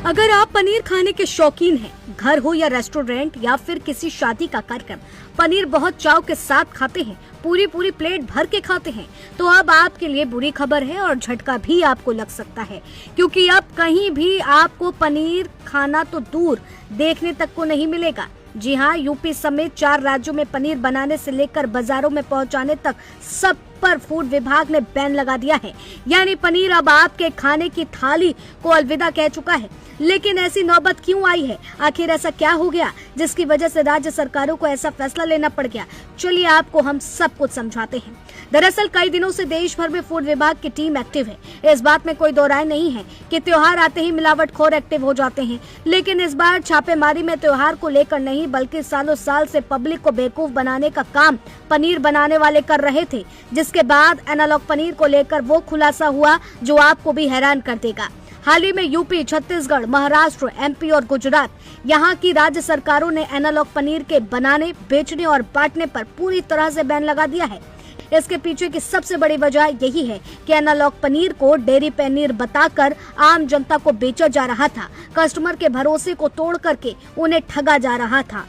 अगर आप पनीर खाने के शौकीन हैं, घर हो या रेस्टोरेंट या फिर किसी शादी का कार्यक्रम, पनीर बहुत चाव के साथ खाते हैं, पूरी प्लेट भर के खाते हैं, तो अब आपके लिए बुरी खबर है और झटका भी आपको लग सकता है, क्योंकि अब कहीं भी आपको पनीर खाना तो दूर देखने तक को नहीं मिलेगा। जी हाँ, यूपी समेत 4 राज्यों में पनीर बनाने से लेकर बाजारों में पहुंचाने तक सब पर फूड विभाग ने बैन लगा दिया है। यानी पनीर अब आपके खाने की थाली को अलविदा कह चुका है। लेकिन ऐसी नौबत क्यों आई है? आखिर ऐसा क्या हो गया जिसकी वजह से राज्य सरकारों को ऐसा फैसला लेना पड़ गया? चलिए आपको हम सब कुछ समझाते हैं। दरअसल कई दिनों से देश भर में फूड विभाग की टीम एक्टिव है। इस बात में कोई दो राय नहीं है कि त्योहार आते ही मिलावटखोर एक्टिव हो जाते हैं। लेकिन इस बार छापेमारी में त्योहार को लेकर नहीं, बल्कि सालों साल से पब्लिक को बेवकूफ बनाने का काम पनीर बनाने वाले कर रहे थे, जिसके बाद एनालॉग पनीर को लेकर वो खुलासा हुआ जो आपको भी हैरान कर देगा। हाल ही में यूपी, छत्तीसगढ़, महाराष्ट्र, एमपी और गुजरात, यहाँ की राज्य सरकारों ने एनालॉग पनीर के बनाने, बेचने और बांटने पर पूरी तरह से बैन लगा दिया है। इसके पीछे की सबसे बड़ी वजह यही है कि एनालॉग पनीर को डेयरी पनीर बताकर आम जनता को बेचा जा रहा था। कस्टमर के भरोसे को तोड़ करके उन्हें ठगा जा रहा था।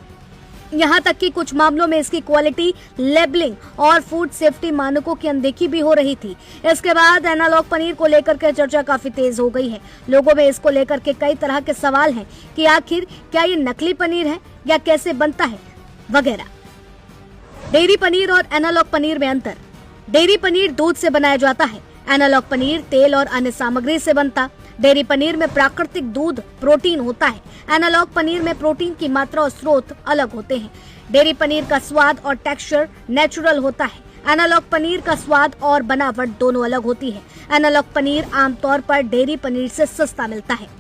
यहाँ तक कि कुछ मामलों में इसकी क्वालिटी, लेबलिंग और फूड सेफ्टी मानकों की अनदेखी भी हो रही थी। इसके बाद एनालॉग पनीर को लेकर के चर्चा काफी तेज हो गई है। लोगों में इसको लेकर के कई तरह के सवाल हैं कि आखिर क्या ये नकली पनीर है या कैसे बनता है वगैरह। डेयरी पनीर और एनालॉग पनीर में अंतर। डेयरी पनीर दूध से बनाया जाता है, एनालॉग पनीर तेल और अन्य सामग्री से बनता। डेयरी पनीर में प्राकृतिक दूध, प्रोटीन होता है। एनालॉग पनीर में प्रोटीन की मात्रा और स्रोत अलग होते हैं। डेयरी पनीर का स्वाद और टेक्सचर नेचुरल होता है। एनालॉग पनीर का स्वाद और बनावट दोनों अलग होती है। एनालॉग पनीर आमतौर पर डेयरी पनीर से सस्ता मिलता है।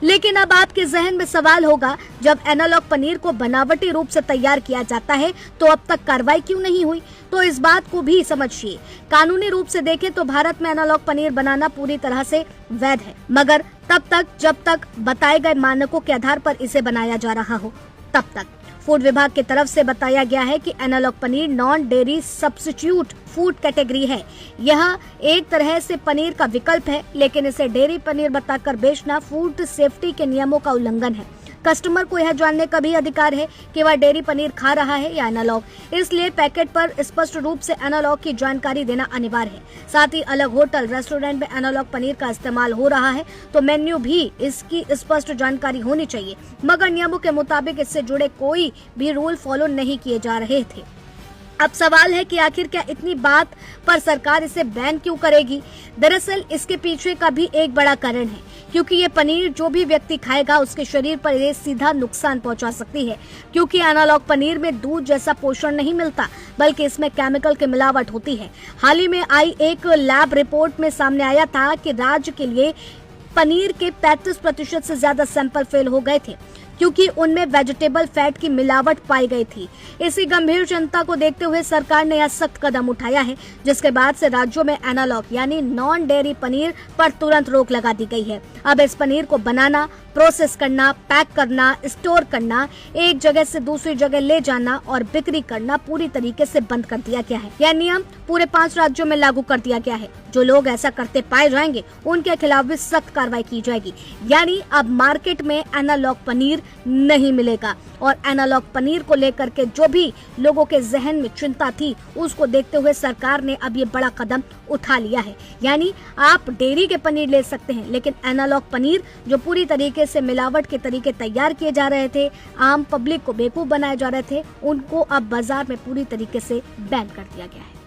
लेकिन अब आपके जहन में सवाल होगा, जब एनालॉग पनीर को बनावटी रूप से तैयार किया जाता है तो अब तक कार्रवाई क्यों नहीं हुई? तो इस बात को भी समझिए। कानूनी रूप से देखें तो भारत में एनालॉग पनीर बनाना पूरी तरह से वैध है, मगर तब तक जब तक बताए गए मानकों के आधार पर इसे बनाया जा रहा हो तब तक। फूड विभाग की तरफ से बताया गया है कि analog paneer non dairy substitute food category है। यह एक तरह से पनीर का विकल्प है, लेकिन इसे डेयरी पनीर बताकर बेचना फूड सेफ्टी के नियमों का उल्लंघन है। कस्टमर को यह जानने का भी अधिकार है कि वह डेयरी पनीर खा रहा है या एनालॉग, इसलिए पैकेट पर स्पष्ट रूप से एनालॉग की जानकारी देना अनिवार्य है। साथ ही अलग होटल, रेस्टोरेंट में एनालॉग पनीर का इस्तेमाल हो रहा है तो मेन्यू भी इसकी स्पष्ट जानकारी होनी चाहिए, मगर नियमों के मुताबिक इससे जुड़े कोई भी रूल फॉलो नहीं किए जा रहे थे। अब सवाल है कि आखिर क्या इतनी बात पर सरकार इसे बैन क्यों करेगी? दरअसल इसके पीछे का भी एक बड़ा कारण है, क्योंकि ये पनीर जो भी व्यक्ति खाएगा उसके शरीर पर ये सीधा नुकसान पहुंचा सकती है। क्योंकि एनालॉग पनीर में दूध जैसा पोषण नहीं मिलता, बल्कि इसमें केमिकल की मिलावट होती है। हाल ही में आई एक लैब रिपोर्ट में सामने आया था कि राज्य के लिए पनीर के 35% से ज्यादा सैंपल फेल हो गए थे, क्योंकि उनमें वेजिटेबल फैट की मिलावट पाई गई थी। इसी गंभीर चिंता को देखते हुए सरकार ने यह सख्त कदम उठाया है, जिसके बाद से राज्यों में एनालॉग यानी नॉन डेयरी पनीर पर तुरंत रोक लगा दी गई है। अब इस पनीर को बनाना, प्रोसेस करना, पैक करना, स्टोर करना, एक जगह से दूसरी जगह ले जाना और बिक्री करना पूरी तरीके से बंद कर दिया गया है। यह नियम पूरे 5 राज्यों में लागू कर दिया गया है। जो लोग ऐसा करते पाए जाएंगे उनके खिलाफ भी सख्त कार्रवाई की जाएगी। यानी अब मार्केट में एनालॉग पनीर नहीं मिलेगा। और एनालॉग पनीर को लेकर के जो भी लोगों के जहन में चिंता थी, उसको देखते हुए सरकार ने अब ये बड़ा कदम उठा लिया है। यानी आप डेयरी के पनीर ले सकते हैं, लेकिन एनालॉग पनीर जो पूरी तरीके से मिलावट के तरीके तैयार किए जा रहे थे, आम पब्लिक को बेवकूफ बनाए जा रहे थे, उनको अब बाजार में पूरी तरीके से बैन कर दिया गया है।